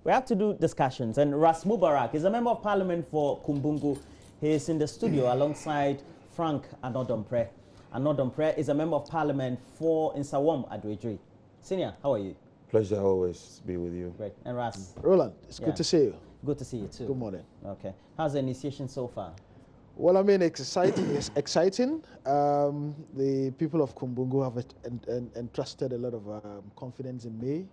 We have to do discussions. And Ras Mubarak is a member of parliament for Kumbungu. He is in the studio alongside Frank and Dompreh. And Dompreh is a member of parliament for Nsawam Adwedri. Senior, how are you? Pleasure always be with you. Great. And Ras? Roland, it's good to see you. Good to see you too. Good morning. Okay. How's the initiation so far? Well, I mean, exciting. It's exciting. The people of Kumbungu have entrusted a lot of confidence in me.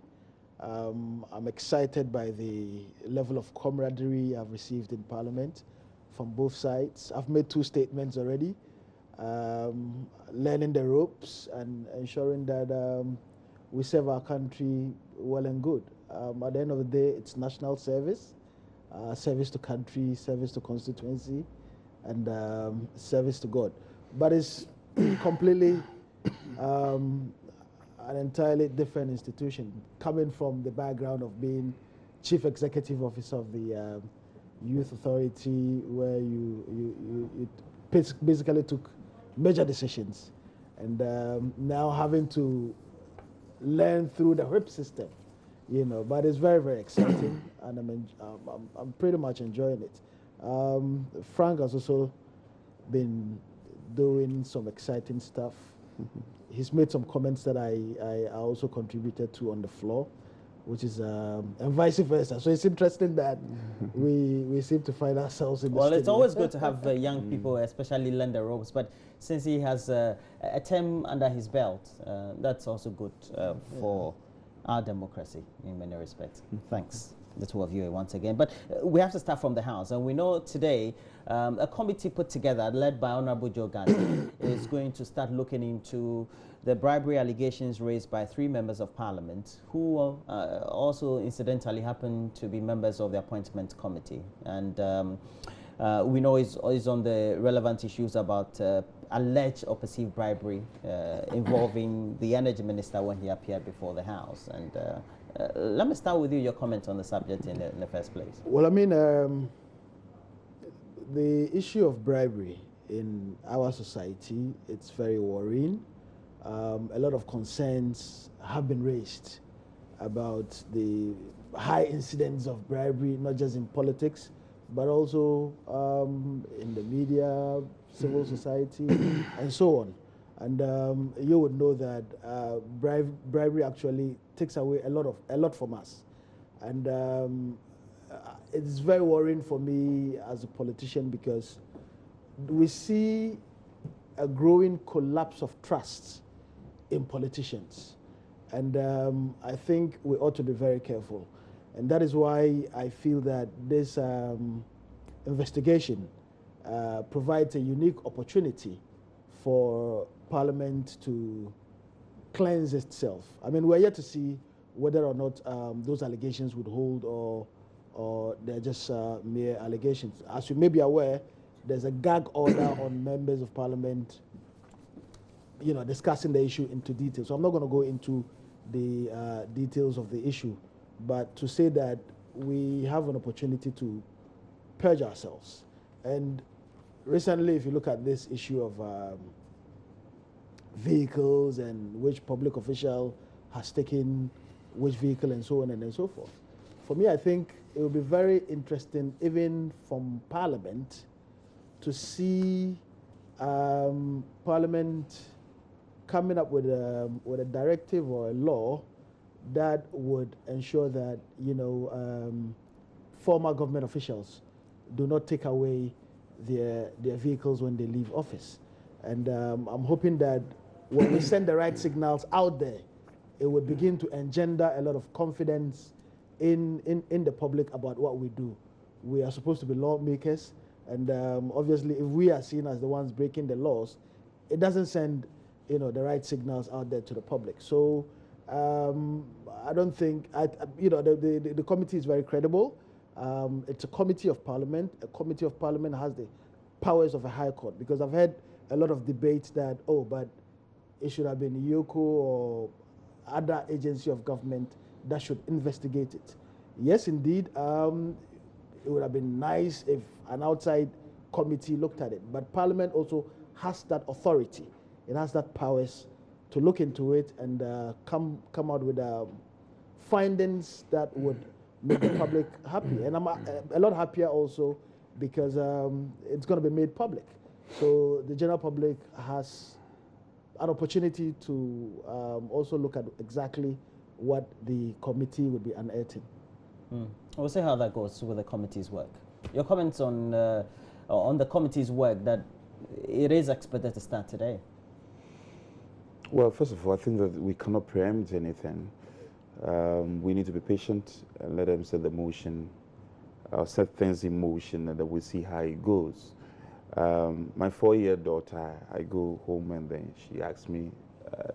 I'm excited by the level of camaraderie I've received in Parliament from both sides. I've made 2 statements already, learning the ropes and ensuring that we serve our country well and good. At the end of the day, it's national service, service to country, service to constituency, and service to God. But it's completely an entirely different institution, coming from the background of being Chief Executive Officer of the Youth Authority, where you basically took major decisions, and now having to learn through the whip system, you know. But it's very, very exciting, and I'm pretty much enjoying it. Frank has also been doing some exciting stuff. He's made some comments that I also contributed to on the floor, which is and vice versa. So it's interesting that we seem to find ourselves in the Well, it's studio. always good to have young people, especially learn the ropes. But since he has a term under his belt, that's also good for our democracy in many respects. Thanks, the two of you once again. But we have to start from the House. And we know today a committee put together, led by Honorable Joe Gandhi, is going to start looking into the bribery allegations raised by 3 members of Parliament, who also incidentally happen to be members of the appointment committee. And we know is on the relevant issues about alleged or perceived bribery involving the energy minister when he appeared before the House. And let me start with you, your comment on the subject in the first place. Well, I mean, the issue of bribery in our society, it's very worrying. A lot of concerns have been raised about the high incidence of bribery, not just in politics, but also in the media, civil society, and so on. And you would know that bribery actually takes away a lot from us. And it's very worrying for me as a politician, because we see a growing collapse of trust in politicians. And I think we ought to be very careful. And that is why I feel that this investigation provides a unique opportunity for Parliament to cleanse itself. I mean, we're yet to see whether or not those allegations would hold, or they're just mere allegations. As you may be aware, there's a gag order on members of Parliament, you know, discussing the issue into detail. So I'm not going to go into the details of the issue, but to say that we have an opportunity to purge ourselves. And recently, if you look at this issue of vehicles and which public official has taken which vehicle and so on and so forth, for me, I think it will be very interesting, even from Parliament, to see Parliament coming up with a directive or a law that would ensure that, you know, former government officials do not take away their vehicles when they leave office. And I'm hoping that when we send the right signals out there, it would begin to engender a lot of confidence in the public about what we do. We are supposed to be lawmakers, and obviously if we are seen as the ones breaking the laws, it doesn't send, you know, the right signals out there to the public. So I don't think, you know, the committee is very credible. It's a committee of Parliament. A committee of Parliament has the powers of a high court, because I've heard a lot of debates that, oh, but it should have been YOCO or other agency of government that should investigate it. Yes, indeed, it would have been nice if an outside committee looked at it, but Parliament also has that authority. It has that powers to look into it and come out with findings that would make the public happy. And I'm a lot happier also because it's going to be made public. So the general public has an opportunity to also look at exactly what the committee would be unearthing. We'll see how that goes with the committee's work. Your comments on the committee's work, that it is expected to start today. Well, first of all, I think that we cannot preempt anything. We need to be patient and let them set the motion, set things in motion, and then we'll see how it goes. My 4-year daughter, I go home and then she asks me,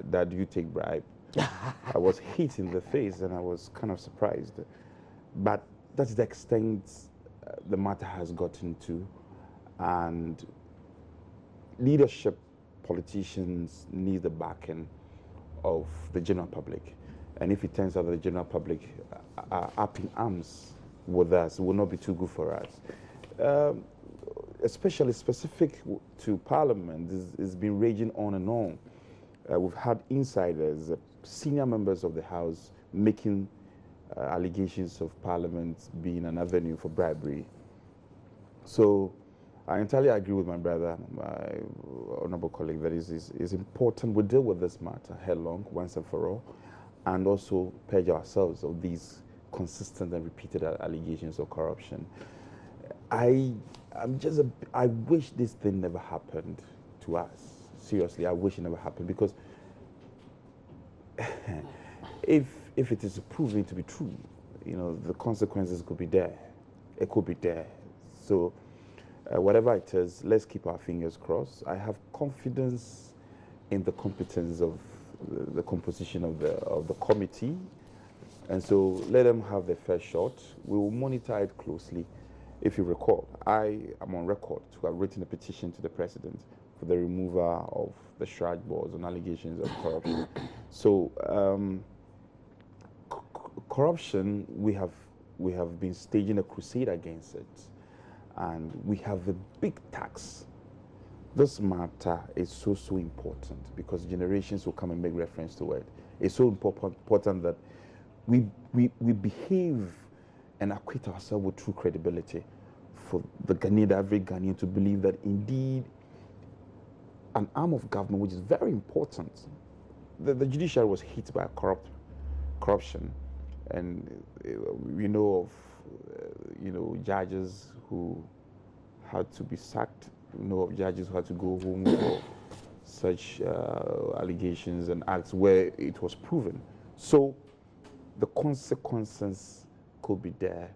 Dad, do you take bribe? I was hit in the face and I was kind of surprised. But that's the extent the matter has gotten to. And leadership, politicians need the backing of the general public. And if it turns out that the general public are up in arms with us, it will not be too good for us. Especially specific to Parliament, it's been raging on and on. We've had insiders, senior members of the House making allegations of Parliament being an avenue for bribery. So I entirely agree with my brother, my honorable colleague, that it's important we deal with this matter headlong, once and for all, and also purge ourselves of these consistent and repeated allegations of corruption. I wish this thing never happened to us. Seriously, I wish it never happened, because if it is proven to be true, you know, the consequences could be there. It could be there. So whatever it is, let's keep our fingers crossed. I have confidence in the competence of the composition of the committee, and so let them have their first shot. We will monitor it closely. If you recall, I am on record to have written a petition to the president for the removal of the Shraj boards on allegations of corruption. So corruption, we have been staging a crusade against it, and we have a big tax. This matter is so important because generations will come and make reference to it. It's so important that we behave and acquit ourselves with true credibility for the Ghanaian, every Ghanaian, to believe that indeed an arm of government, which is very important, the judiciary was hit by corruption, and we know of judges who had to be sacked. We know of judges who had to go home for such allegations and acts where it was proven. So the consequences could be there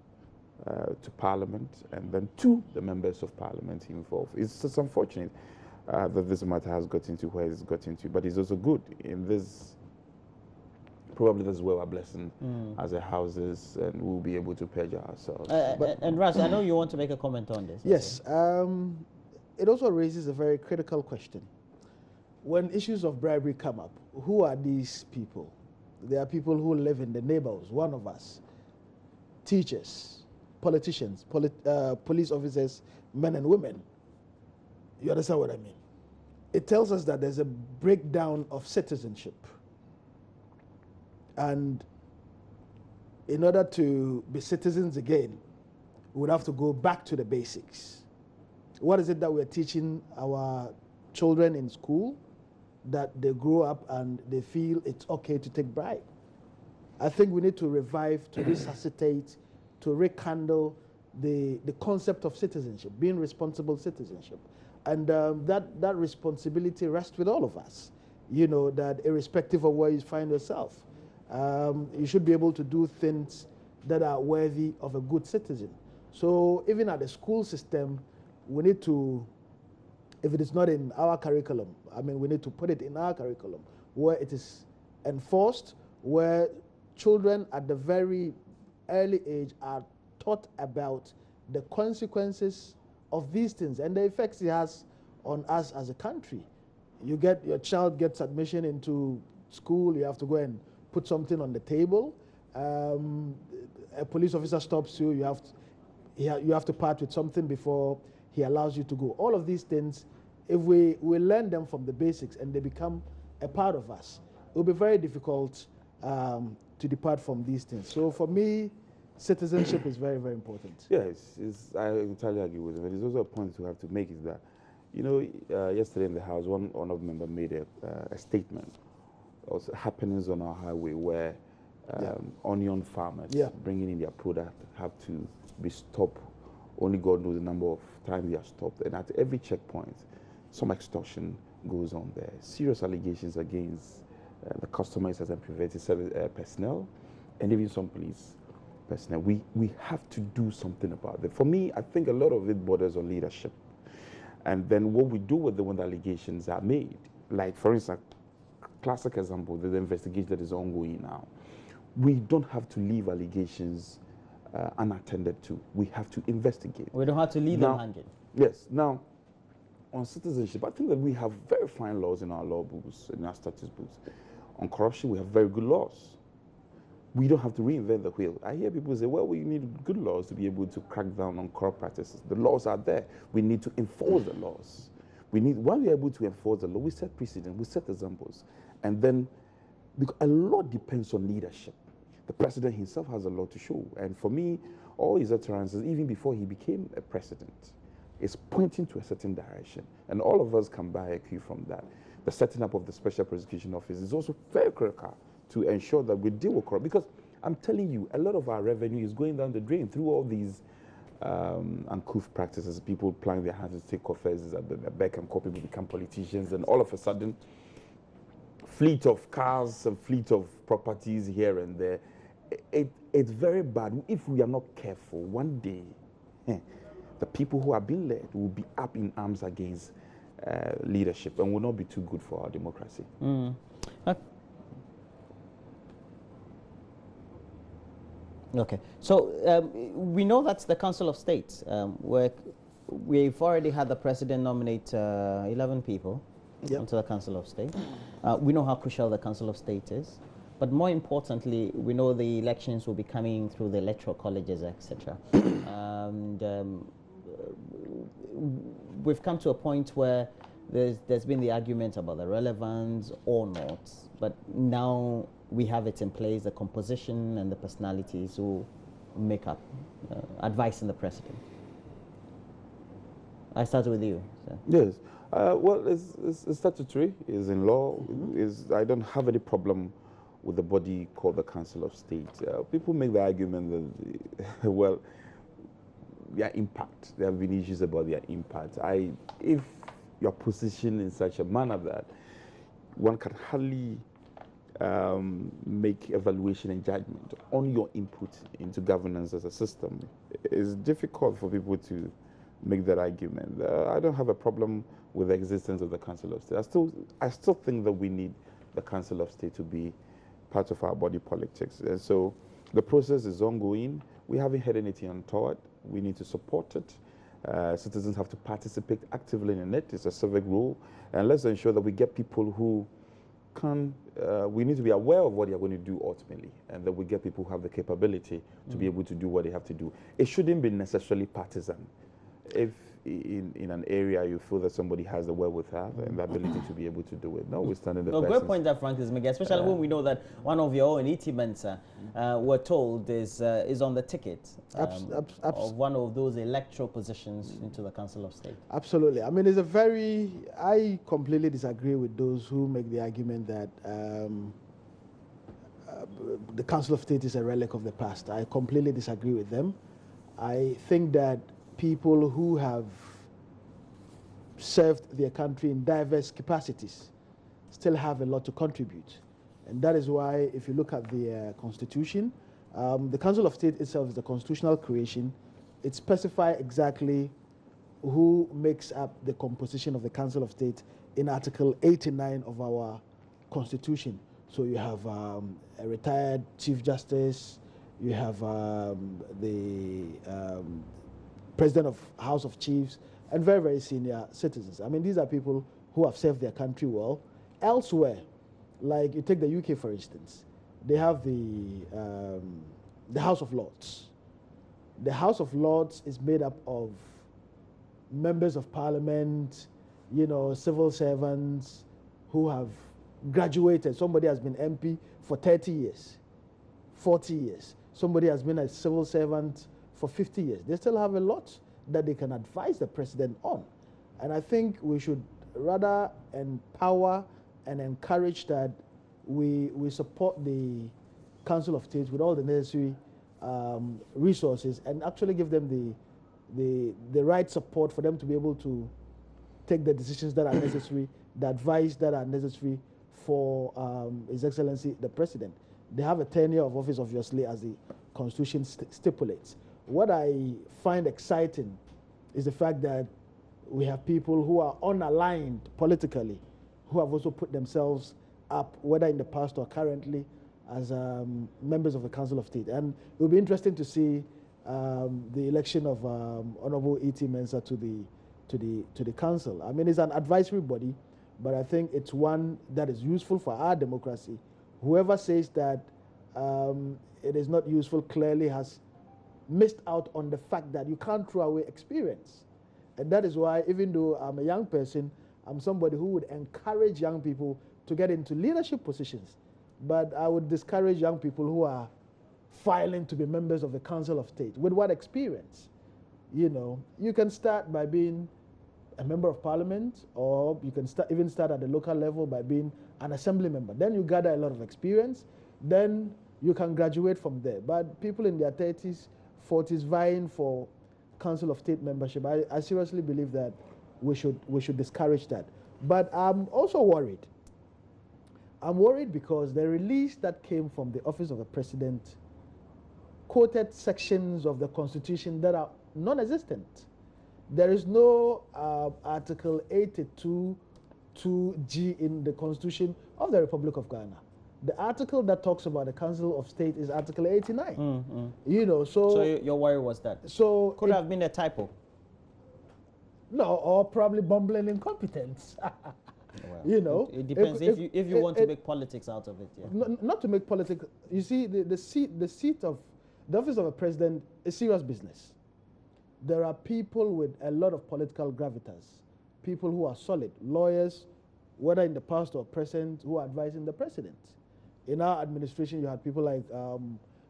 to Parliament and then to the members of Parliament involved. It's just unfortunate that this matter has got into where it's got into, but it's also good in this. Probably that's where our blessing as a house is, and we'll be able to purge ourselves. And Ras, I know you want to make a comment on this. Yes, it also raises a very critical question. When issues of bribery come up, who are these people? There are people who live in the neighborhoods, one of us, teachers, politicians, police officers, men and women. You understand what I mean? It tells us that there's a breakdown of citizenship. And in order to be citizens again, we would have to go back to the basics. What is it that we're teaching our children in school, that they grow up and they feel it's okay to take bribe? I think we need to revive, to resuscitate, to rekindle the concept of citizenship, being responsible citizenship. And that responsibility rests with all of us. You know, that irrespective of where you find yourself, you should be able to do things that are worthy of a good citizen. So even at the school system, we need to, if it is not in our curriculum, I mean, we need to put it in our curriculum where it is enforced, where children at the very early age are taught about the consequences of these things and the effects it has on us as a country. Your child gets admission into school, you have to go and put something on the table. A police officer stops you, you have to part with something before he allows you to go. All of these things, if we learn them from the basics and they become a part of us, it will be very difficult to depart from these things. So for me, citizenship is very, very important. Yes, I entirely agree with him. And there's also a point to have to make is that, you know, yesterday in the House, one honourable member made a statement, also happenings on our highway where onion farmers bringing in their product have to be stopped. Only God knows the number of times they are stopped. And at every checkpoint, some extortion goes on there. Serious allegations against the customers and preventive service personnel, and even some police personnel. We have to do something about it. For me, I think a lot of it borders on leadership. And then what we do with them when the allegations are made. Like, for instance, classic example, the investigation that is ongoing now. We don't have to leave allegations unattended to. We have to investigate. We don't have to leave them hanging. Yes. Now, on citizenship, I think that we have very fine laws in our law books, in our statute books. On corruption, we have very good laws. We don't have to reinvent the wheel. I hear people say, well, we need good laws to be able to crack down on corrupt practices. The laws are there. We need to enforce the laws. While we're able to enforce the law, we set precedent, we set examples. And then, because a lot depends on leadership. The president himself has a lot to show. And for me, all his utterances, even before he became a president, is pointing to a certain direction. And all of us can buy a cue from that. The setting up of the Special Prosecution Office is also very critical to ensure that we deal with corruption. Because I'm telling you, a lot of our revenue is going down the drain through all these uncouth practices, people applying their hands to take offices at the beck and call, people become politicians, and all of a sudden, fleet of cars and fleet of properties here and there. It's very bad. If we are not careful, one day, the people who are being led will be up in arms against leadership and will not be too good for our democracy. Okay, so we know that's the Council of State, where we've already had the president nominate 11 people onto the Council of State. We know how crucial the Council of State is, but more importantly, we know the elections will be coming through the electoral colleges, etc. And we've come to a point where there's been the argument about the relevance or not, but now we have it in place, the composition and the personalities who make up advising the president. I start with you. So. Yes. Well, it's statutory, it's in law. I don't have any problem with the body called the Council of State. People make the argument that, well, their impact, there have been issues about their impact. If you're positioned in such a manner that one can hardly make evaluation and judgment on your input into governance as a system, it's difficult for people to make that argument. I don't have a problem with the existence of the Council of State. I still think that we need the Council of State to be part of our body politics. And so the process is ongoing. We haven't had anything untoward. We need to support it. Citizens have to participate actively in it. It's a civic role. And let's ensure that we get people who can, we need to be aware of what they are going to do ultimately, and that we get people who have the capability to be able to do what they have to do. It shouldn't be necessarily partisan. If in an area you feel that somebody has the wherewithal and the ability to be able to do it, notwithstanding the great point that Frank is making, especially when we know that one of your own ET Mensa, we're told, is on the ticket of one of those electoral positions into the Council of State. Absolutely. I mean, I completely disagree with those who make the argument that the Council of State is a relic of the past. I completely disagree with them. I think that people who have served their country in diverse capacities still have a lot to contribute. And that is why, if you look at the Constitution, the Council of State itself is a constitutional creation. It specifies exactly who makes up the composition of the Council of State in Article 89 of our Constitution. So you have a retired Chief Justice, you have the President of House of Chiefs, and very, very senior citizens. I mean, these are people who have served their country well. Elsewhere, like you take the UK, for instance, they have the House of Lords. The House of Lords is made up of members of Parliament, civil servants who have graduated. Somebody has been MP for 30 years, 40 years. somebody has been a civil servant for 50 years. They still have a lot that they can advise the president on. And I think we should rather empower and encourage that we support the Council of State with all the necessary resources and actually give them the right support for them to be able to take the decisions that are necessary, the advice that are necessary for His Excellency the President. They have a tenure of office, obviously, as the Constitution stipulates. What I find exciting is the fact that we have people who are unaligned politically, who have also put themselves up, whether in the past or currently, as members of the Council of State. And it will be interesting to see the election of Honorable E.T. Mensah to the Council. I mean, it's an advisory body, but I think it's one that is useful for our democracy. Whoever says that it is not useful clearly has missed out on the fact that you can't throw away experience. And that is why, even though I'm a young person, I'm somebody who would encourage young people to get into leadership positions. But I would discourage young people who are filing to be members of the Council of State. With what experience? You know, you can start by being a member of Parliament, or you can even start at the local level by being an assembly member. Then you gather a lot of experience. Then you can graduate from there. But people in their 30s, 40s vying for Council of State membership, I seriously believe that we should discourage that. But I'm also worried. I'm worried because the release that came from the Office of the President quoted sections of the Constitution that are non-existent. There is no Article 82 2G in the Constitution of the Republic of Ghana. The article that talks about the Council of State is Article 89. You know, so your worry was that? So could have been a typo. No, or probably bumbling incompetence. Well, you know, it depends if you want to make politics out of it. Yeah. Not to make politics. You see, the seat of the Office of a President is serious business. There are people with a lot of political gravitas, people who are solid, lawyers, whether in the past or present, who are advising the president. In our administration, you had people like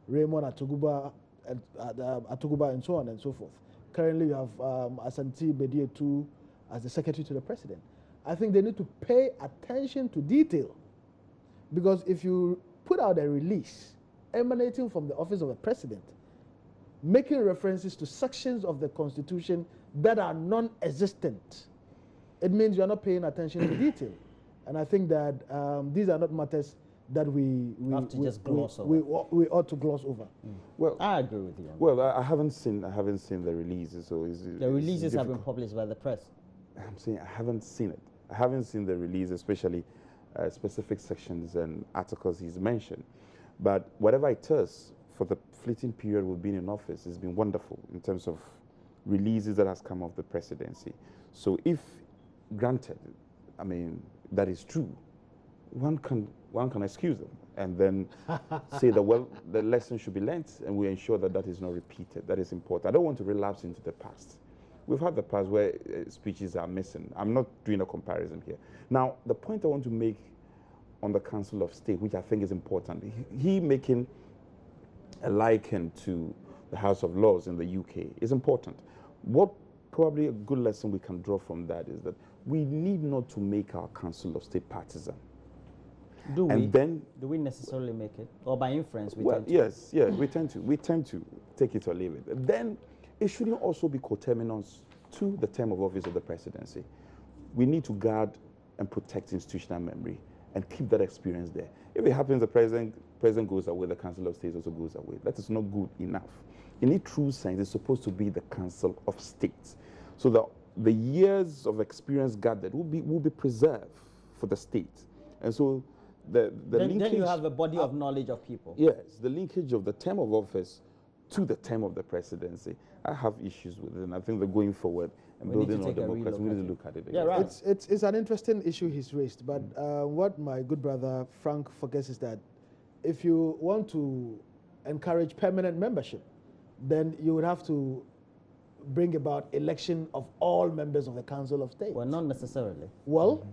Raymond Atuguba and so on and so forth. Currently, you have Asante Bedietu as the secretary to the president. I think they need to pay attention to detail, because if you put out a release emanating from the office of the president, making references to sections of the Constitution that are non-existent, it means you are not paying attention to detail. And I think that these are not matters that we ought to gloss over. Well, I agree with you. Well, I haven't seen the releases. So the releases have been published by the press. I'm saying I haven't seen it. I haven't seen the release, especially specific sections and articles he's mentioned. But whatever it is, for the fleeting period we've been in office, it's been wonderful in terms of releases that has come off the presidency. So if granted, I mean, that is true, one can excuse them and then say that, well, the lesson should be learnt and we ensure that that is not repeated. That is important. I don't want to relapse into the past. We've had the past where speeches are missing. I'm not doing a comparison here. Now, the point I want to make on the Council of State, which I think is important, he making a liken to the House of Lords in the UK is important. What probably a good lesson we can draw from that is that we need not to make our Council of State partisan. Do we necessarily make it, or by inference we tend to? Yes, we tend to take it or leave it. And then it shouldn't also be coterminous to the term of office of the presidency. We need to guard and protect institutional memory and keep that experience there. If it happens the president goes away, the Council of State also goes away. That is not good enough. In a true sense, it's supposed to be the Council of States. So the years of experience gathered will be preserved for the state. And so the linkage... Then you have a body of knowledge of people. Yes, the linkage of the term of office to the term of the presidency, I have issues with it, and I think that going forward and building our democracy, we need to look at it again. Yeah, right. It's an interesting issue he's raised, but what my good brother Frank forgets is that if you want to encourage permanent membership, then you would have to bring about election of all members of the Council of State. Well, not necessarily. Well,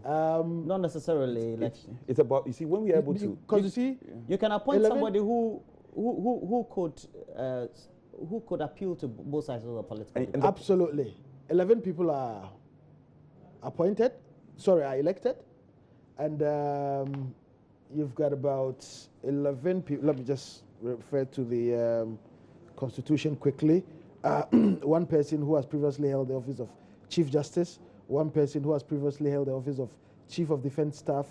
not necessarily election. It's about, you see, when we're able to... Because you see... You can appoint somebody who who could appeal to both sides of the political debate? Absolutely. 11 people are elected. And you've got about 11 people. Let me just refer to the Constitution quickly. One person who has previously held the office of Chief Justice, one person who has previously held the office of Chief of Defense Staff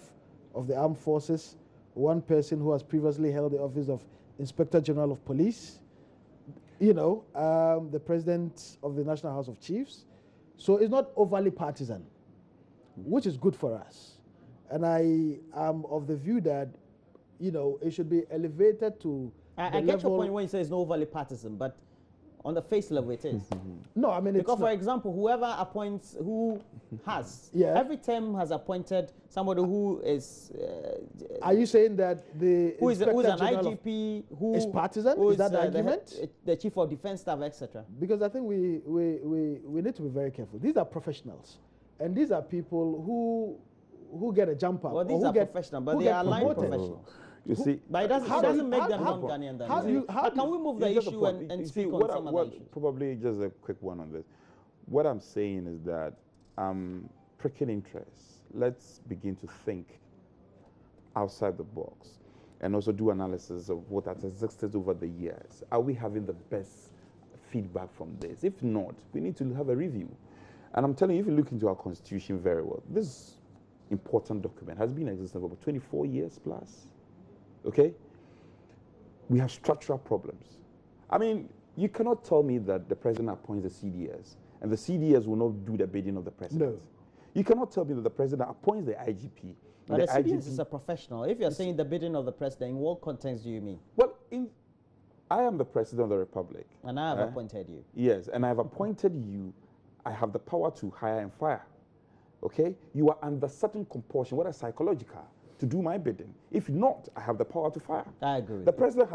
of the Armed Forces, one person who has previously held the office of Inspector General of Police, the President of the National House of Chiefs. So it's not overly partisan, which is good for us. And I am of the view that, it should be elevated to I get your point when you say it's not overly partisan, but on the face level it is. No, I mean, because for example, whoever appoints, every term has appointed somebody who is. Are you saying that who's an IGP who is partisan? Is that the argument? The Chief of Defense Staff, etc. Because I think we need to be very careful. These are professionals, and these are people who get a jump up. Well, these are professionals, but they are aligned professionals. You see, but it doesn't make them non-Ghanaian. How can we move the issue and speak on some other issues? Probably just a quick one on this. What I'm saying is that pricking interest. Let's begin to think outside the box and also do analysis of what has existed over the years. Are we having the best feedback from this? If not, we need to have a review. And I'm telling you, if you look into our Constitution very well, this important document has been existing for about 24 years plus. Okay? We have structural problems. I mean, you cannot tell me that the president appoints the CDS and the CDS will not do the bidding of the president. No. You cannot tell me that the president appoints the IGP. But the CDS is a professional. If you're saying the bidding of the president, in what context do you mean? Well, I am the president of the republic. And I have appointed you. Yes, and I have appointed you. I have the power to hire and fire. Okay? You are under certain compulsion, whether psychological, to do my bidding. If not, I have the power to fire. I agree. The president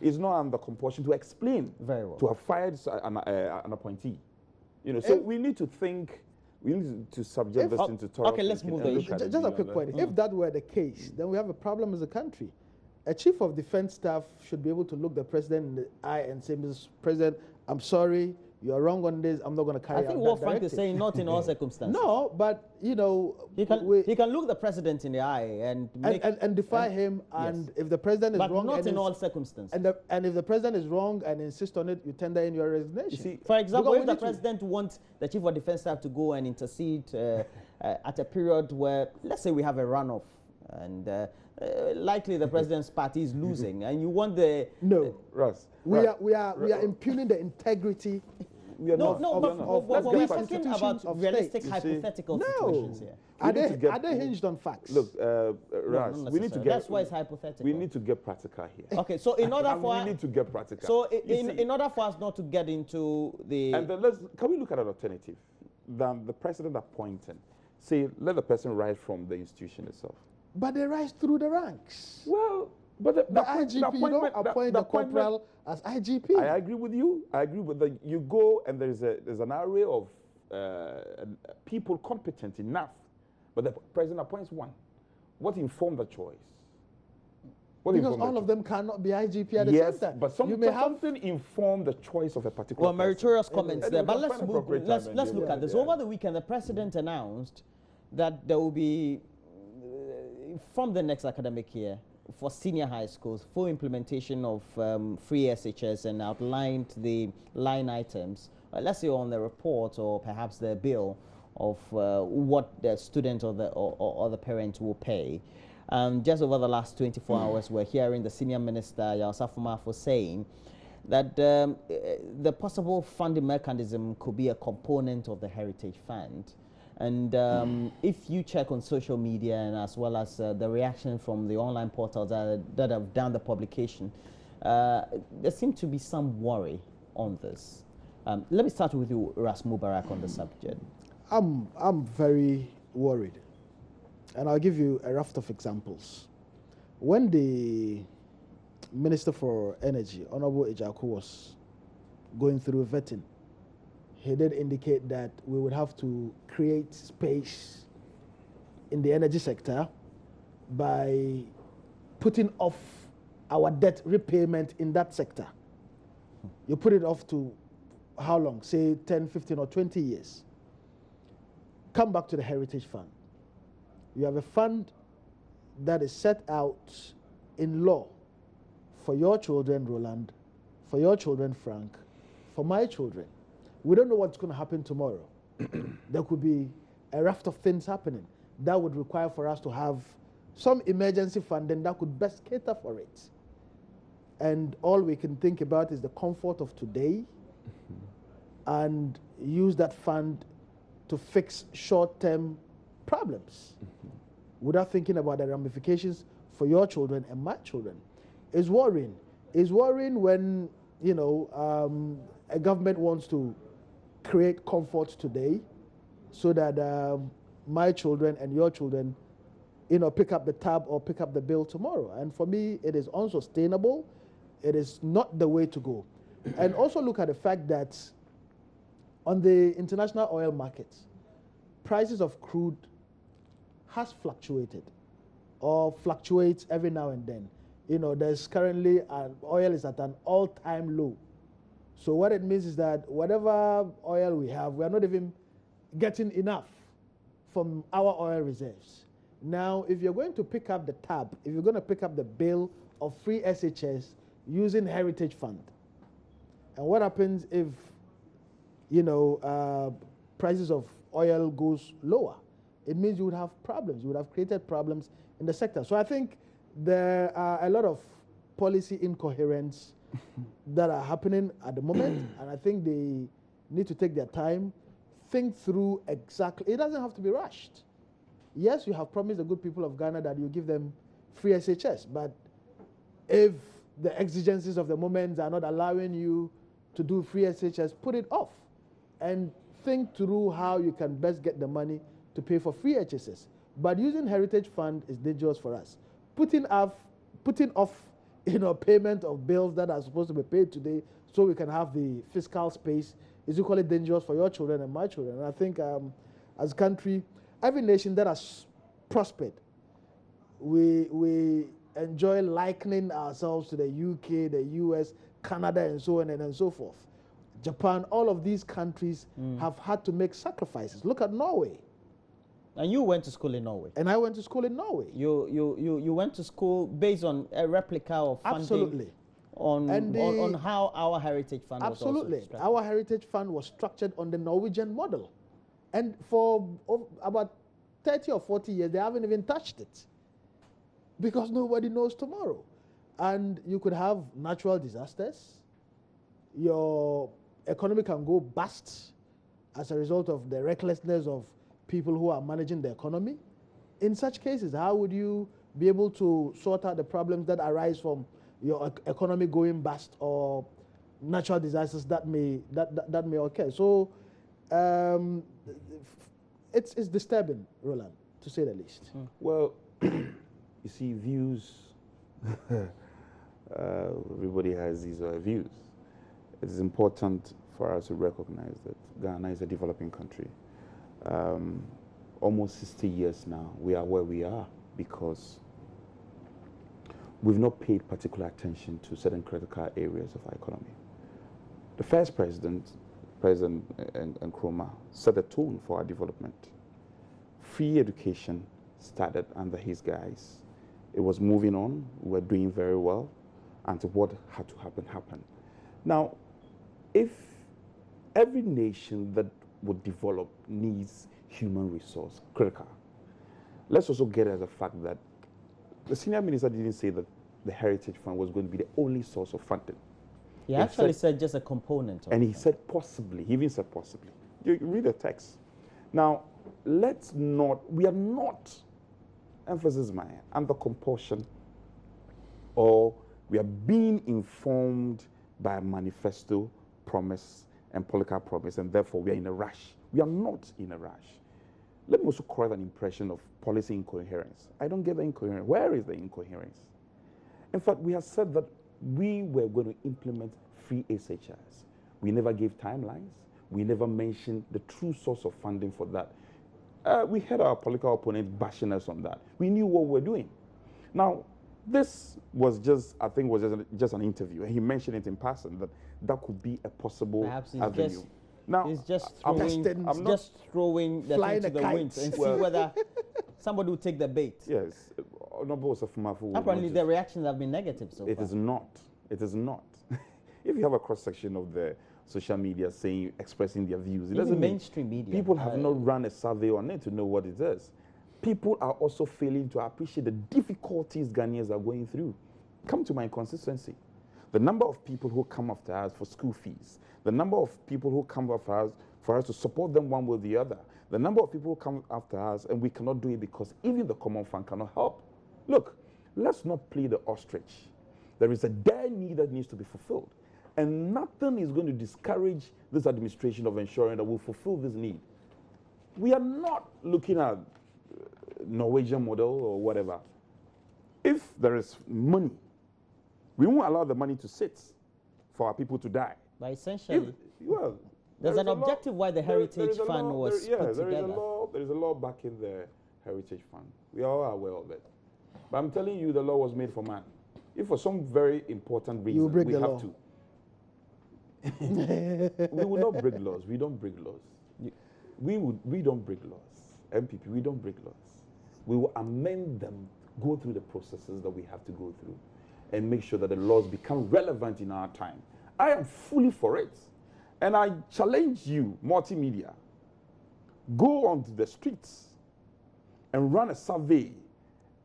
is not under compulsion to explain. Very well. To have fired an appointee. So we need to think. We need to subject this into thorough. Okay, let's move the issue. Just a quick point. If that were the case, then we have a problem as a country. A chief of defense staff should be able to look the president in the eye and say, Mr. President, I'm sorry, you are wrong on this. I'm not going to carry out that directive. I think what Frank is saying, not in all circumstances. No, but he can look the president in the eye and defy him. And if the president is wrong, but not in all circumstances. And if the president is wrong and insist on it, you tender in your resignation. You see, for example, if the president wants the chief of defense staff to go and intercede at a period where, let's say, we have a runoff, and likely the president's party is losing, and you want Russ, we are impugning the integrity. We're talking about realistic hypothetical situations here. Are they hinged on facts? Look, Russ, we need to get. That's why it's hypothetical. We need to get practical here. Okay, so in order for we need to get practical. So in order for us not to get into the and then can we look at an alternative than the president appointing? Say, let the person rise from the institution itself. But they rise through the ranks. Well, but the IGP, you don't appoint the corporal as IGP. I agree with you. I agree with that. You go and there's an array of people competent enough, but the president appoints one. What informed the choice? Because all of them cannot be IGP at the same time. But something informed the choice of a particular meritorious comments there. But let's look at this. Over the weekend, the president announced that there will be, from the next academic year, for senior high schools, full implementation of free SHS, and outlined the line items, let's say on the report or perhaps the bill of what the student or the parent will pay. Just over the last 24 hours, we're hearing the senior minister, Yausa Fumafo, saying that the possible funding mechanism could be a component of the Heritage Fund. And if you check on social media, and as well as the reaction from the online portals that have done the publication, there seems to be some worry on this. Let me start with you, Ras Mubarak, on the subject. I'm very worried. And I'll give you a raft of examples. When the Minister for Energy, Honorable Ejaku, was going through vetting, he did indicate that we would have to create space in the energy sector by putting off our debt repayment in that sector. You put it off to how long? Say 10, 15, or 20 years. Come back to the Heritage Fund. You have a fund that is set out in law for your children, Roland, for your children, Frank, for my children. We don't know what's going to happen tomorrow. There could be a raft of things happening that would require for us to have some emergency funding that could best cater for it. And all we can think about is the comfort of today and use that fund to fix short-term problems without thinking about the ramifications for your children and my children. It's worrying. It's worrying when, you know, a government wants to create comfort today so that my children and your children, you know, pick up the tab or pick up the bill tomorrow. And for me, it is unsustainable. It is not the way to go. And also look at the fact that on the international oil markets, prices of crude has fluctuated or fluctuates every now and then. You know, there's currently, oil is at an all-time low. So what it means is that whatever oil we have, we are not even getting enough from our oil reserves. Now, if you're going to pick up the tab, if you're going to pick up the bill of free SHS using Heritage Fund, and what happens if, you know, prices of oil goes lower? It means you would have problems. You would have created problems in the sector. So I think there are a lot of policy incoherence that are happening at the moment, and I think they need to take their time, think through exactly. It doesn't have to be rushed. Yes, you have promised the good people of Ghana that you give them free SHS, but if the exigencies of the moment are not allowing you to do free SHS, put it off and think through how you can best get the money to pay for free HSS. But using Heritage Fund is dangerous for us. Putting off, you know, payment of bills that are supposed to be paid today so we can have the fiscal space is equally dangerous for your children and my children. And I think as a country, every nation that has prospered, we enjoy likening ourselves to the UK, the US, Canada, and so on and so forth. Japan, all of these countries have had to make sacrifices. Look at Norway. And you went to school in Norway. And I went to school in Norway. You went to school based on a replica of funding. Absolutely. On how our Heritage Fund was also structured. Our Heritage Fund was structured on the Norwegian model. And for about 30 or 40 years, they haven't even touched it because nobody knows tomorrow. And you could have natural disasters. Your economy can go bust as a result of the recklessness of people who are managing the economy. In such cases, how would you be able to sort out the problems that arise from your economy going bust or natural disasters that may occur? So it's disturbing, Roland, to say the least. Well, you see, views, everybody has these views. It is important for us to recognize that Ghana is a developing country. Almost 60 years now, we are where we are because we've not paid particular attention to certain critical areas of our economy. The first President Nkrumah, set the tone for our development. Free education started under his guise. It was moving on, we were doing very well, and what had to happen, happened. Now, if every nation that would develop needs human resource, critical, let's also get as a fact that the senior minister didn't say that the Heritage Fund was going to be the only source of funding. He actually said just a component of it. And he said possibly, he even said possibly. You read the text. Now, let's not, we are not, emphasis mine, under compulsion, or we are being informed by a manifesto promise and political promise, and therefore we are in a rush. We are not in a rush. Let me also correct an impression of policy incoherence. I don't get the incoherence. Where is the incoherence? In fact, we have said that we were going to implement free SHS. We never gave timelines. We never mentioned the true source of funding for that. We had our political opponents bashing us on that. We knew what we were doing. Now, This was just, I think, was just an interview, and he mentioned it in passing that that could be a possible Perhaps he's avenue. just, Now, he's just I'm just throwing the flying thing to a the kite. winds and see whether somebody will take the bait. Yes, Apparently, the reactions have been negative so It far. is not. It is not. If you have a cross section of the social media saying, expressing their views, it Even doesn't mean mainstream media. people have not run a survey on it to know what it is. People are also failing to appreciate the difficulties Ghanaians are going through. Come to my constituency. The number of people who come after us for school fees, the number of people who come after us for us to support them one way or the other, the number of people who come after us and we cannot do it because even the common fund cannot help. Look, let's not play the ostrich. There is a dire need that needs to be fulfilled. And nothing is going to discourage this administration of ensuring that we'll fulfill this need. We are not looking at Norwegian model or whatever. If there is money, we won't allow the money to sit for our people to die. But essentially, there's an objective why the Heritage Fund was put together. There is a law backing the Heritage Fund. We are all aware of it. But I'm telling you, the law was made for man. If for some very important reason we have to. We will not break laws. We don't break laws. We don't break laws. MPP, we don't break laws. We will amend them, go through the processes that we have to go through, and make sure that the laws become relevant in our time. I am fully for it. And I challenge you, multimedia, go onto the streets and run a survey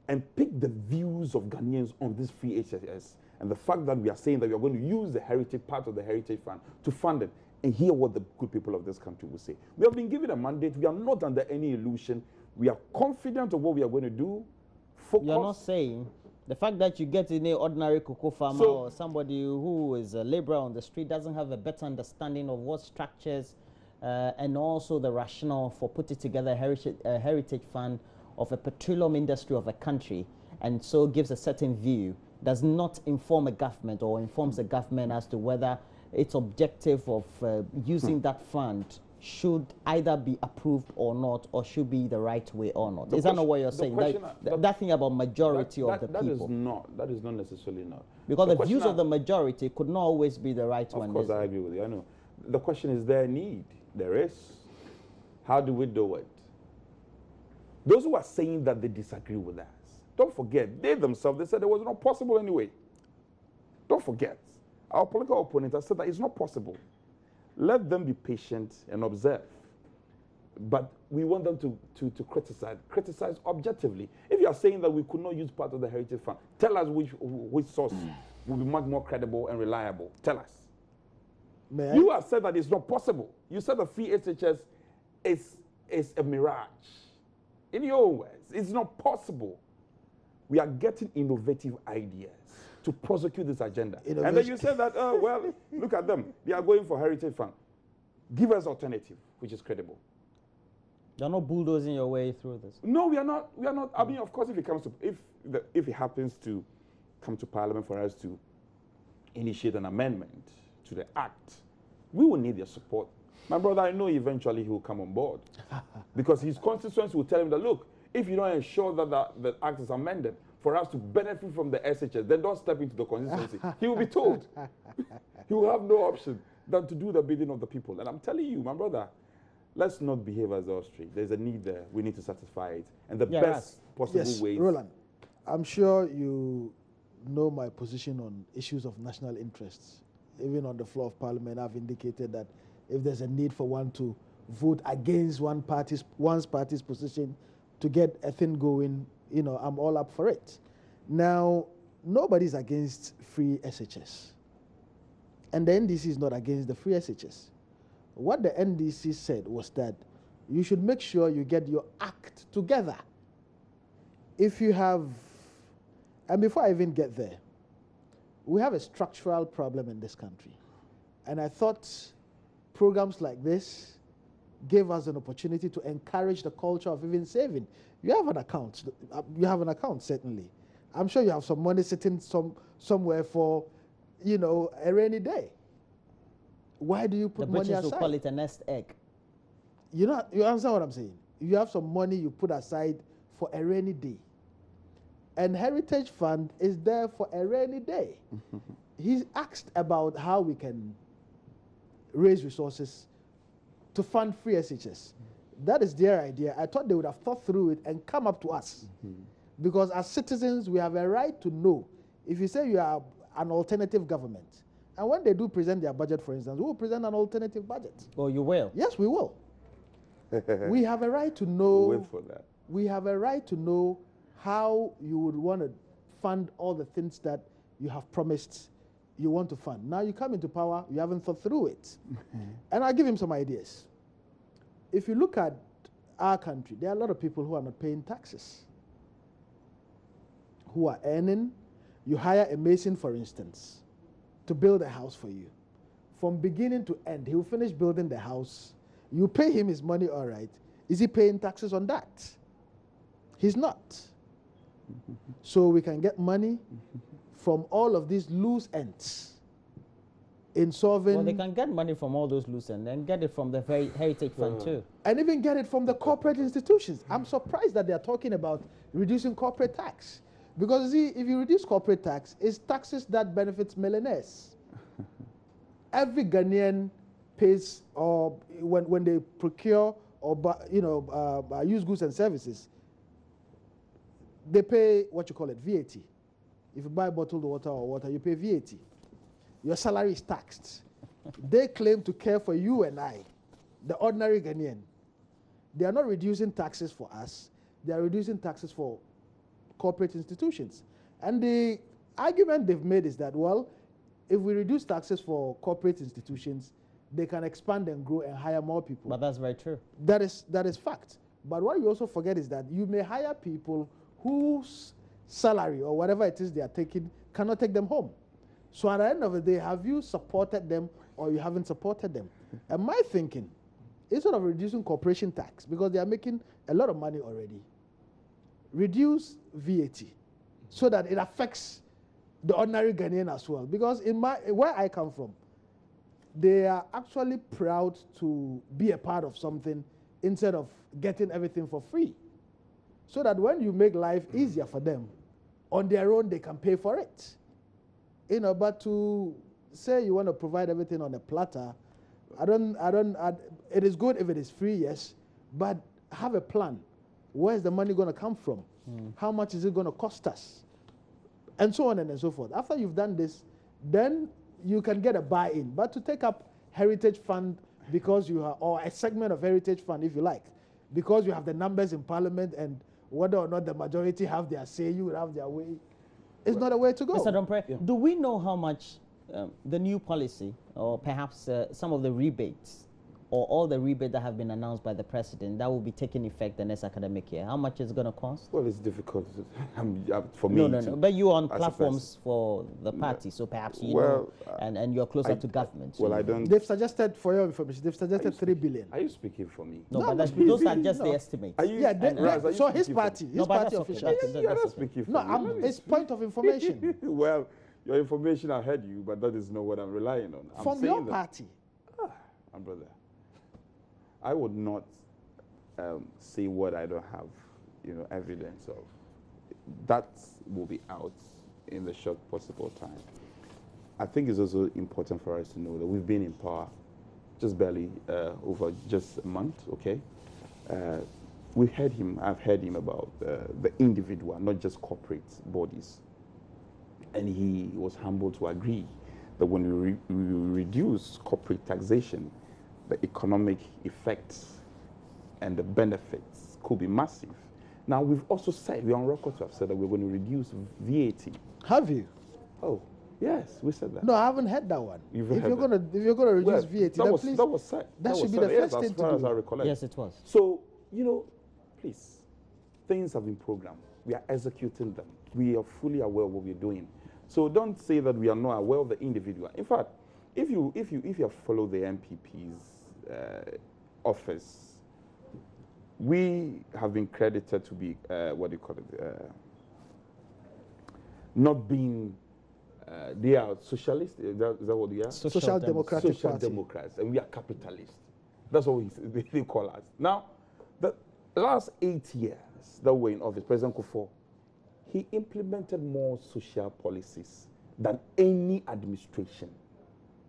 and pick the views of Ghanaians on this free HSS and the fact that we are saying that we are going to use the heritage part of the Heritage Fund to fund it, and hear what the good people of this country will say. We have been given a mandate. We are not under any illusion. We are confident of what we are going to do. Focus. You're not saying the fact that you get in an ordinary cocoa farmer or somebody who is a laborer on the street doesn't have a better understanding of what structures and also the rationale for putting together a heritage fund of a petroleum industry of a country, and so gives a certain view, does not inform a government or informs the government as to whether its objective of using that fund should either be approved or not, or should be the right way or not. Is that not what you're saying? That thing about majority of the people. That is not necessarily not. Because the views of the majority could not always be the right one. Of course, I agree with you. I know. The question is, there a need? There is. How do we do it? Those who are saying that they disagree with us, don't forget, they themselves, they said it was not possible anyway. Don't forget. Our political opponents have said that it's not possible. Let them be patient and observe. But we want them to criticize objectively. If you are saying that we could not use part of the Heritage Fund, tell us which source will be much more credible and reliable. Tell us. You have said that it's not possible. You said the free SHS is a mirage. In your own words, it's not possible. We are getting innovative ideas to prosecute this agenda. And then you said that, well, look at them. They are going for Heritage Fund. Give us alternative, which is credible. You're not bulldozing your way through this. No, we are not. We are not. I mean, of course, if it comes to if it happens to come to Parliament for us to initiate an amendment to the Act, we will need their support. My brother, I know eventually he will come on board because his constituents will tell him that, look, if you don't ensure that the Act is amended for us to benefit from the SHS, then don't step into the constituency. He will be told. He will have no option than to do the bidding of the people. And I'm telling you, my brother, let's not behave as ostrich. There's a need there. We need to satisfy it. And the best possible ways. Roland, I'm sure you know my position on issues of national interests. Even on the floor of Parliament, I've indicated that if there's a need for one to vote against one's party's position to get a thing going, you know, I'm all up for it. Now, nobody's against free SHS. And the NDC is not against the free SHS. What the NDC said was that you should make sure you get your act together. If you have, and before I even get there, we have a structural problem in this country. And I thought programs like this gave us an opportunity to encourage the culture of even saving. You have an account. You have an account, certainly. I'm sure you have some money sitting somewhere for, you know, a rainy day. Why do you put money aside? The British will call it a nest egg. You know, you understand what I'm saying? You have some money you put aside for a rainy day. And Heritage Fund is there for a rainy day. He's asked about how we can raise resources to fund free SHS. That is their idea. I thought they would have thought through it and come up to us. Because as citizens, we have a right to know. If you say you are an alternative government, and when they do present their budget, for instance, we will present an alternative budget. Oh, you will? Yes, we will. We have a right to know. Wait for that. We have a right to know how you would want to fund all the things that you have promised you want to fund. Now you come into power, you haven't thought through it. And I'll give him some ideas. If you look at our country, there are a lot of people who are not paying taxes, who are earning. You hire a mason, for instance, to build a house for you. From beginning to end, he will finish building the house. You pay him his money, all right. Is he paying taxes on that? He's not. So we can get money from all of these loose ends in solving. Well, they can get money from all those loose ends and get it from the Heritage Fund too. And even get it from the corporate institutions. I'm surprised that they are talking about reducing corporate tax. Because see, if you reduce corporate tax, it's taxes that benefits millionaires. Every Ghanaian pays, or when they procure or use goods and services, they pay what you call it, VAT. If you buy bottled water or water, you pay VAT. Your salary is taxed. They claim to care for you and I, the ordinary Ghanaian. They are not reducing taxes for us. They are reducing taxes for corporate institutions. And the argument they've made is that, well, if we reduce taxes for corporate institutions, they can expand and grow and hire more people. But that's very true. That is fact. But what you also forget is that you may hire people whose salary or whatever it is they are taking cannot take them home. So at the end of the day, have you supported them or you haven't supported them? And my thinking, instead of reducing corporation tax, because they are making a lot of money already, reduce VAT so that it affects the ordinary Ghanaian as well. Because where I come from, they are actually proud to be a part of something instead of getting everything for free. So that when you make life easier for them, on their own they can pay for it. But to say you want to provide everything on a platter, it is good if it is free, yes, but have a plan. Where is the money going to come from? How much is it going to cost us? And so on and so forth. After you've done this, then you can get a buy-in. But to take up Heritage Fund because you are, or a segment of Heritage Fund, if you like, because you have the numbers in Parliament and whether or not the majority have their say, you will have their way, it's not a way to go. Mr. Dompreh, do we know how much the new policy, or perhaps some of the rebates, or all the rebates that have been announced by the president that will be taking effect the next academic year, how much is it going to cost? Well, it's difficult for me. No. But you're on platforms for the party, so perhaps you know, and you're closer to government. Well, I don't. They've suggested, for your information, they've suggested 3 billion. Are you speaking for me? No, but those are just the estimates. So his party officials. You're not speaking for me. It's point of information. Well, your information, I heard you, but that is not what I'm relying on. From your party. My brother, I would not say what I don't have, evidence of. That will be out in the short possible time. I think it's also important for us to know that we've been in power just barely over just a month, okay? I've heard him about the individual, not just corporate bodies. And he was humble to agree that when we reduce corporate taxation, the economic effects and the benefits could be massive. Now, we've also said, we're on record to have said that we're going to reduce VAT. Have you? Oh, yes, we said that. No, I haven't heard that one. If you're going to reduce VAT, that then was, please, that was said. That should be the first thing to do. As far as I recollect. Yes, it was. So, please, things have been programmed. We are executing them. We are fully aware of what we're doing. So don't say that we are not aware of the individual. In fact, if you have followed the MPP's office, we have been credited to be not being. They are socialists. Is that what they are? Social Democratic Social Party. Democrats, and we are capitalists. That's what they call us. Now, the last 8 years that we're in office, President Kufuor he implemented more social policies than any administration.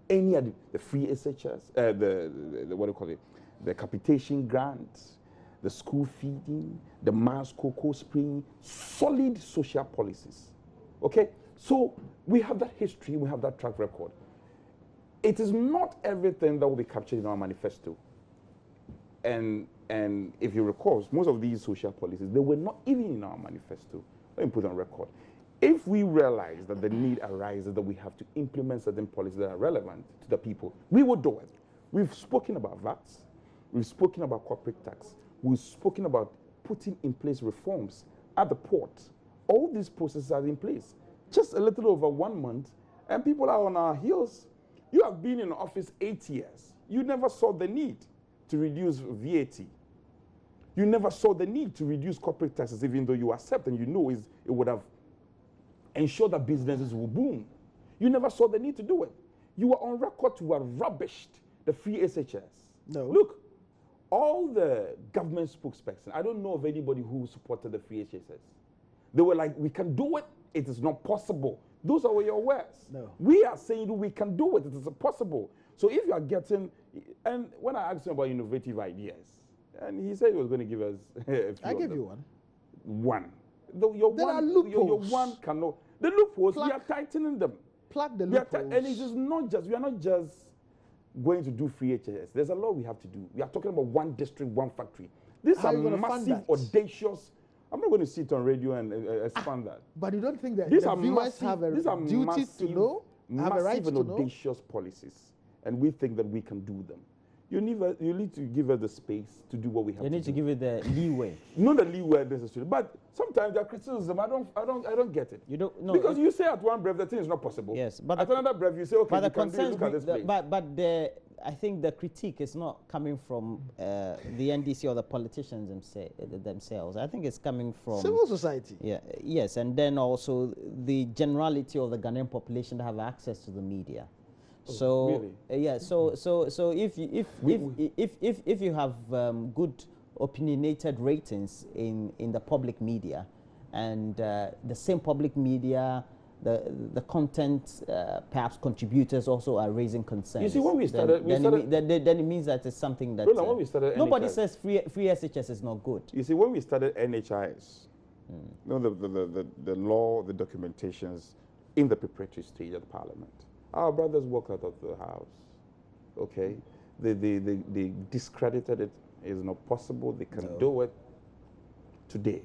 The free SHS, the what do you call it, the capitation grants, the school feeding, the mass cocoa spraying, solid social policies. Okay, so we have that history, we have that track record. It is not everything that will be captured in our manifesto. And if you recall, most of these social policies, they were not even in our manifesto. Let me put on record. If we realize that the need arises that we have to implement certain policies that are relevant to the people, we will do it. We've spoken about VAT. We've spoken about corporate tax. We've spoken about putting in place reforms at the port. All these processes are in place. Just a little over 1 month, and people are on our heels. You have been in office 8 years. You never saw the need to reduce VAT. You never saw the need to reduce corporate taxes, even though you accept and you know it would have ensured that businesses will boom. You never saw the need to do it. You were on record to have rubbished the free SHS. No. Look, all the government spokespersons, I don't know of anybody who supported the free SHS. They were like, we can do it. It is not possible. Those are your words. No. We are saying we can do it. It is possible. So if you are getting, and when I asked him about innovative ideas, and he said he was going to give us a few. I gave you one. One. There are loopholes. Your one cannot. The loopholes, we are tightening them. Plug the loopholes. And it is not just, we are not just going to do free HSS. There's a lot we have to do. We are talking about one district, one factory. These How are are you gonna fund massive, that? audacious. I'm not going to sit on radio and expand that. But you don't think that These the are viewers massive, have a these are duty massive, to know, have a right massive to and know? audacious policies, and we think that we can do them. You need to give us the space to do what we have to do. You need to give it the leeway. Not the leeway necessarily, but sometimes there are criticism. I don't get it. You don't know because you say at one breath the thing is not possible. Yes, but at another breath you say, okay, but the you can do it, concerns look at this place. but I think the critique is not coming from the NDC or the politicians themselves. I think it's coming from Civil society. Yeah, yes, and then also the generality of the Ghanaian population that have access to the media. So really? yeah, so if you have good opinionated ratings in the public media, and the same public media, the content perhaps contributors also are raising concerns. You see, when we started, then it means that it's something that when we started nobody NHIS, says free SHS is not good. You see, when we started NHIS, you know, the law, the documentations in the preparatory stage at Parliament. Our brothers walked out of the house, okay? They discredited it. It's not possible. They can do it. Today,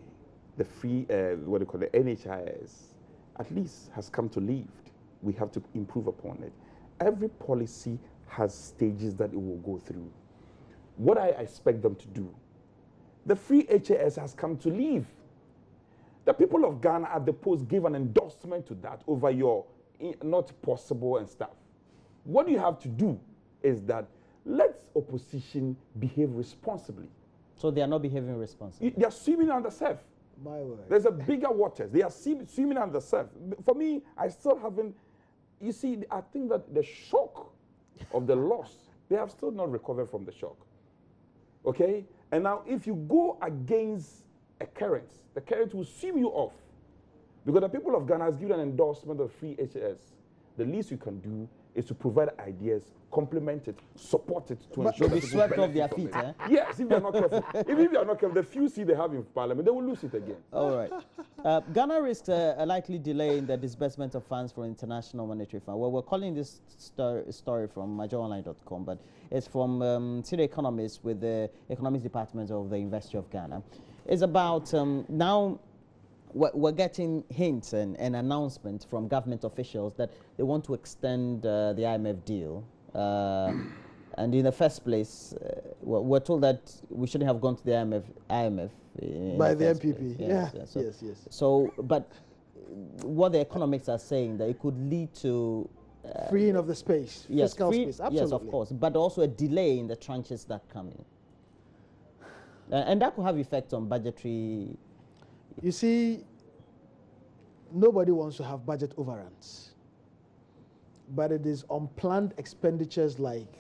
the free, what do you call it, NHIS, at least has come to live. We have to improve upon it. Every policy has stages that it will go through. What I expect them to do, the free HAS has come to live. The people of Ghana at the post gave an endorsement to that over your not possible and stuff. What you have to do is that let opposition behave responsibly. So they are not behaving responsibly. They are swimming under surf. My word. There's a bigger waters. They are swimming under surf. For me, I still haven't. You see, I think that the shock of the loss, they have still not recovered from the shock. Okay? And now, if you go against a current, the current will swim you off. Because the people of Ghana has given an endorsement of free HAS. The least you can do is to provide ideas, complement it, support it to ensure they'll be that swept people off their benefit feet, from eh? it. Yes, if they're not careful. If they are not careful, the few seats they have in Parliament, they will lose it again. All right. Ghana risks a likely delay in the disbursement of funds from International Monetary Fund. Well, we're calling this story from majoronline.com, but it's from Senior Economist with the Economics Department of the University of Ghana. It's about now we're getting hints and announcements from government officials that they want to extend the IMF deal. And in the first place, we're told that we shouldn't have gone to the IMF by the first MPP. place. Yeah. So, Yes. So, but what the economics are saying that it could lead to freeing of the space, fiscal space. Absolutely. Yes, of course, but also a delay in the tranches that come in, and that could have effect on budgetary. You see, nobody wants to have budget overruns, but it is unplanned expenditures like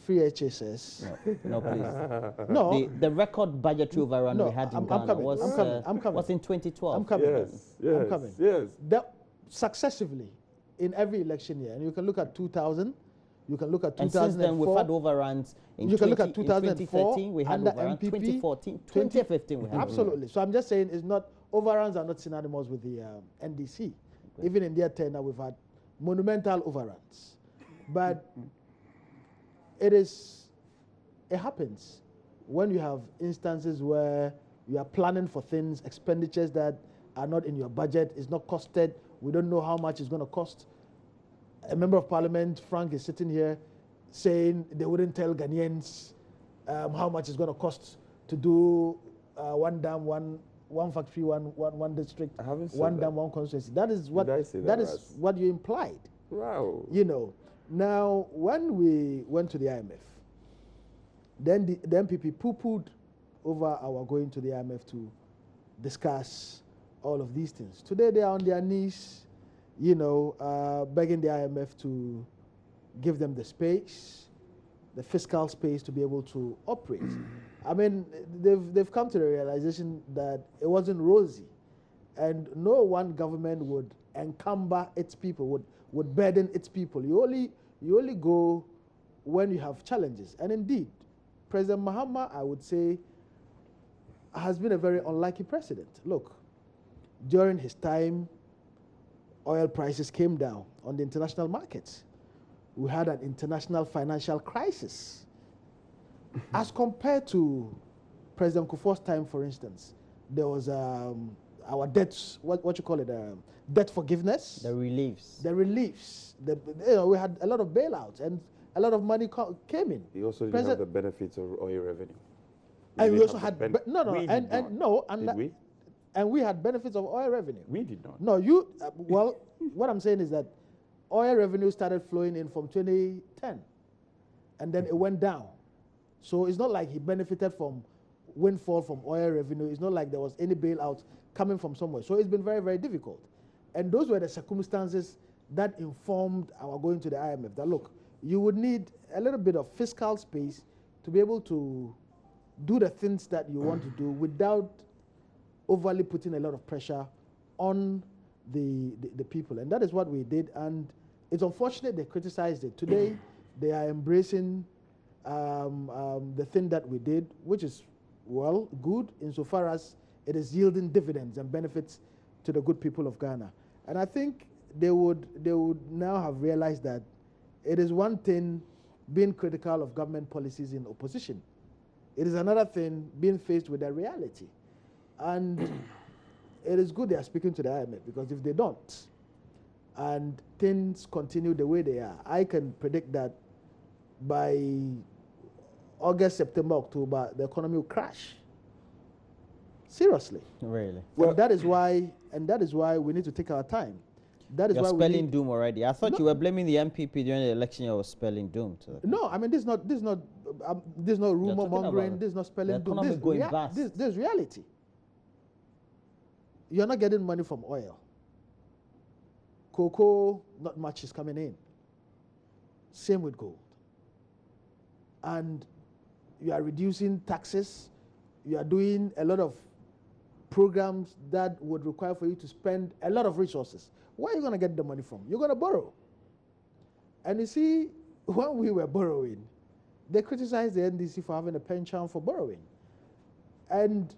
free HSS. No, please. No. The record budgetary overrun No, we had in I'm Ghana coming, was, I'm coming. was in 2012. I'm coming. Yes, I'm coming. yes. That successively in every election year, and you can look at 2000, you can look at 2004. And since then, we've had overruns. You can look at 2004, 2013, we had under overruns. MPP, 2014, 2015, we had absolutely. So I'm just saying, it's not overruns are not synonymous with the NDC. Okay. Even in their tenure, we've had monumental overruns, but it happens when you have instances where you are planning for things, expenditures that are not in your budget, is not costed. We don't know how much it's going to cost. A member of parliament, Frank, is sitting here saying they wouldn't tell Ghanaians how much it's going to cost to do one dam, one factory, one district, one dam, one constituency. That is what you implied. Wow. You know. Now, when we went to the IMF, then the MPP poo-pooed over our going to the IMF to discuss all of these things. Today they are on their knees, you know, begging the IMF to give them the space, the fiscal space to be able to operate. I mean, they've come to the realization that it wasn't rosy, and no one government would encumber its people, would burden its people. You only go when you have challenges. And indeed, President Mahama, I would say, has been a very unlucky president. Look, during his time, oil prices came down on the international markets. We had an international financial crisis. As compared to President Kufuor's time, for instance, there was our debts, what you call it, debt forgiveness. The reliefs. The reliefs. We had a lot of bailouts and a lot of money came in. You also didn't have the benefits of oil revenue. And we also had did we? And we had benefits of oil revenue. We did not. No, you. Well, what I'm saying is that oil revenue started flowing in from 2010, and then it went down. So it's not like he benefited from windfall from oil revenue. It's not like there was any bailout coming from somewhere. So it's been very, very difficult. And those were the circumstances that informed our going to the IMF. That look, you would need a little bit of fiscal space to be able to do the things that you want to do without overly putting a lot of pressure on the people. And that is what we did. And it's unfortunate they criticized it. Today, they are embracing the thing that we did, which is, well, good insofar as it is yielding dividends and benefits to the good people of Ghana. And I think they would now have realized that it is one thing being critical of government policies in opposition. It is another thing being faced with a reality. And it is good they are speaking to the IMF, because if they don't, and things continue the way they are, I can predict that by August, September, October, the economy will crash. Seriously. Really? Well, and that is why we need to take our time. That is You're why spelling doom already. I thought you were blaming the MPP during the election. You were spelling doom to them. No, I mean, this is not rumor mongering. This is not spelling doom. This is reality. You're not getting money from oil. Cocoa, not much is coming in. Same with gold. And you are reducing taxes. You are doing a lot of programs that would require for you to spend a lot of resources. Where are you going to get the money from? You're going to borrow. And you see, when we were borrowing, they criticized the NDC for having a penchant for borrowing. And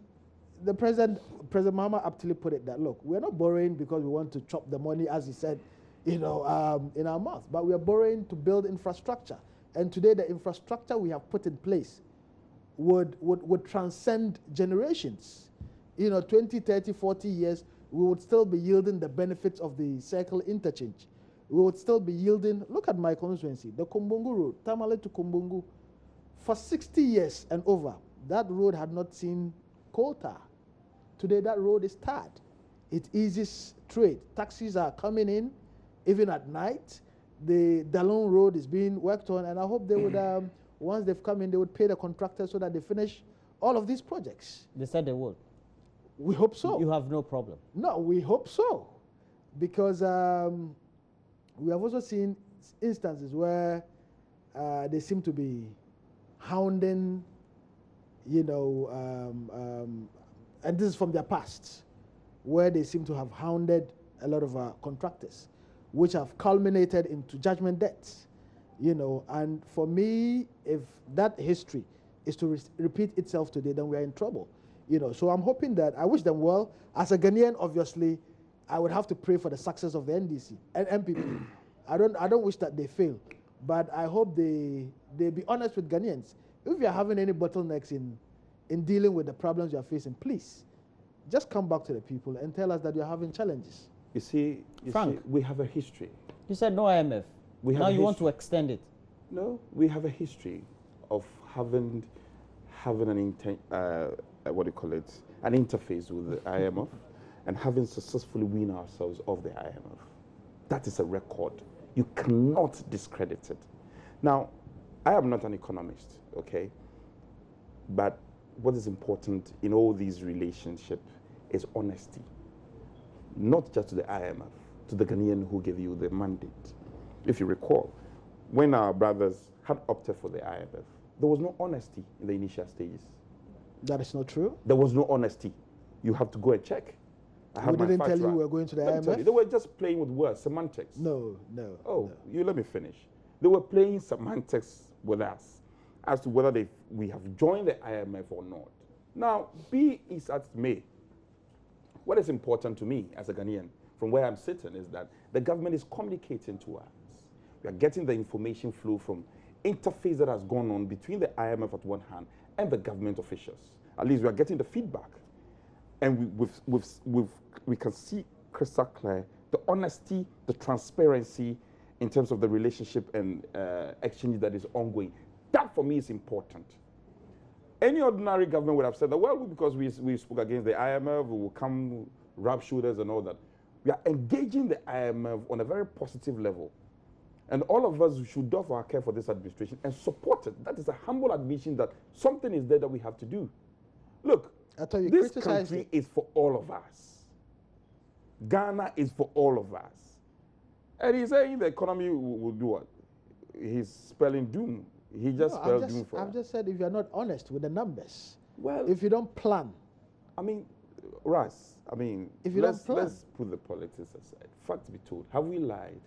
the President Mahama aptly put it that, look, we're not borrowing because we want to chop the money, as he said, in our mouth, but we are borrowing to build infrastructure. And today, the infrastructure we have put in place would transcend generations. 20, 30, 40 years, we would still be yielding the benefits of the circle interchange. We would still be yielding, look at my constituency, the Kumbungu Road, Tamale to Kumbungu. For 60 years and over, that road had not seen coal tar. Today, that road is tarred. It eases trade. Taxis are coming in, even at night. The Dalon Road is being worked on, and I hope they would, once they've come in, they would pay the contractors so that they finish all of these projects. They said they would. We hope so. You have no problem. No, we hope so. Because we have also seen instances where they seem to be hounding, and this is from their past, where they seem to have hounded a lot of contractors, which have culminated into judgment debts, and for me, if that history is to repeat itself today, then we are in trouble, So I'm hoping that, I wish them well. As a Ghanaian, obviously, I would have to pray for the success of the NDC and MPP. I don't wish that they fail, but I hope they be honest with Ghanaians. If you're having any bottlenecks in dealing with the problems you're facing, please, just come back to the people and tell us that you're having challenges. You see, we have a history. You said no IMF. Now you want to extend it. No, we have a history of having an an interface with the IMF and having successfully weaned ourselves off the IMF. That is a record. You cannot discredit it. Now, I am not an economist, okay? But what is important in all these relationships is honesty. Not just to the IMF, to the Ghanaian who gave you the mandate. If you recall, when our brothers had opted for the IMF, there was no honesty in the initial stages. That is not true. There was no honesty. You have to go and check. We didn't tell you we were going to the IMF? They were just playing with words, semantics. No. Oh, you let me finish. They were playing semantics with us as to whether we have joined the IMF or not. Now, be it as it may, what is important to me as a Ghanaian, from where I'm sitting, is that the government is communicating to us. We are getting the information flow from interface that has gone on between the IMF at one hand and the government officials. At least we are getting the feedback. And we can see crystal clear the honesty, the transparency in terms of the relationship and exchange that is ongoing. That for me is important. Any ordinary government would have said that, well, because we spoke against the IMF, we will come rub shoulders and all that. We are engaging the IMF on a very positive level. And all of us should doff our care for this administration and support it. That is a humble admission that something is there that we have to do. Look, this country is for all of us. Ghana is for all of us. And he's saying the economy will do what? He's spelling doom. He just spelled doom for us. I've just said if you're not honest with the numbers, well, if you don't plan. I mean, Ras, if you don't plan. Let's put the politics aside. Fact be told, have we lied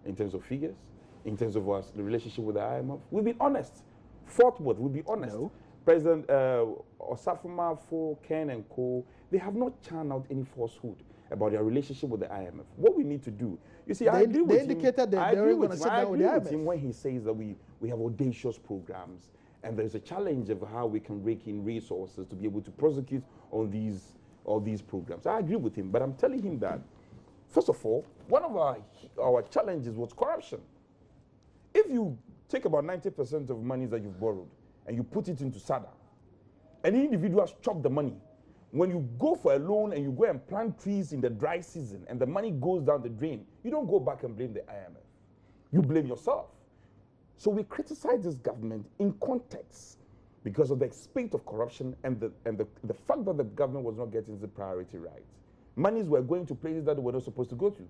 in terms of figures, in terms of the relationship with the IMF? We've been honest. Forthwith, we'll be honest. No. President Osafo for Ken and Co., they have not churned out any falsehood about their relationship with the IMF. What we need to do, you see, I agree with him. They indicated that they were going to sit down with the IMF. I agree with him when he says that we have audacious programs and there's a challenge of how we can rake in resources to be able to prosecute on all these programs. I agree with him, but I'm telling him that, first of all, one of our challenges was corruption. If you take about 90% of money that you've borrowed and you put it into SADA, and individuals chop the money, when you go for a loan and you go and plant trees in the dry season and the money goes down the drain, you don't go back and blame the IMF. You blame yourself. So we criticize this government in context because of the spate of corruption and the fact that the government was not getting the priority right. Monies were going to places that they were not supposed to go to.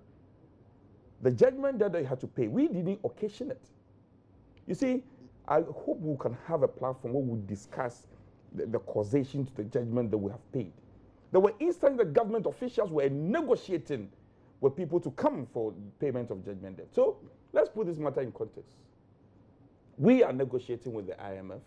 The judgment that they had to pay, we didn't occasion it. You see, I hope we can have a platform where we discuss the causation to the judgment that we have paid. There were instances that government officials were negotiating with people to come for payment of judgment debt. So let's put this matter in context. We are negotiating with the IMF,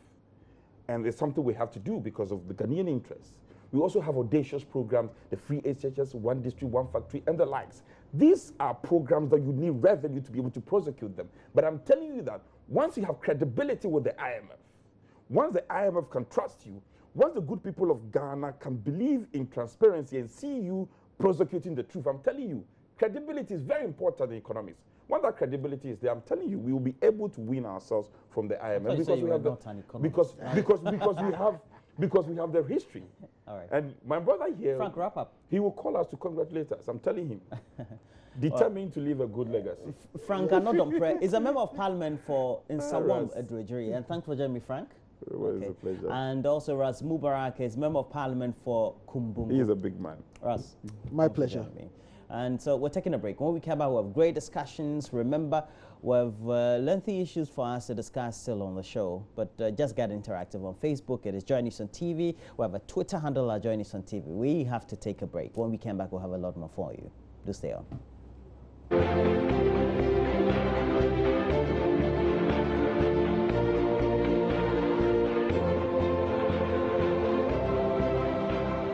and there's something we have to do because of the Ghanaian interests. We also have audacious programs, the free HHS, one district, one factory, and the likes. These are programs that you need revenue to be able to prosecute them. But I'm telling you that once you have credibility with the IMF, once the IMF can trust you, once the good people of Ghana can believe in transparency and see you prosecuting the truth, I'm telling you, credibility is very important in economics. Once that credibility is there, I'm telling you, we will be able to win ourselves from the IMF because we have the history. All right. And my brother here, Frank, wrap up. He will call us to congratulate us. I'm telling him. Determined to leave a good legacy. Frank Dompreh is a member of Parliament for Nsawam Edrejiri, and thanks for joining me, Frank. It was a pleasure. And also Ras Mubarak is member of Parliament for Kumbum. He is a big man. Ras, my pleasure. And so we're taking a break. When we come back, we have great discussions. Remember, we have lengthy issues for us to discuss still on the show, but just get interactive on Facebook. It is Join Us on TV. We have a Twitter handle at Join Us on TV. We have to take a break. When we come back, we'll have a lot more for you. Do stay on.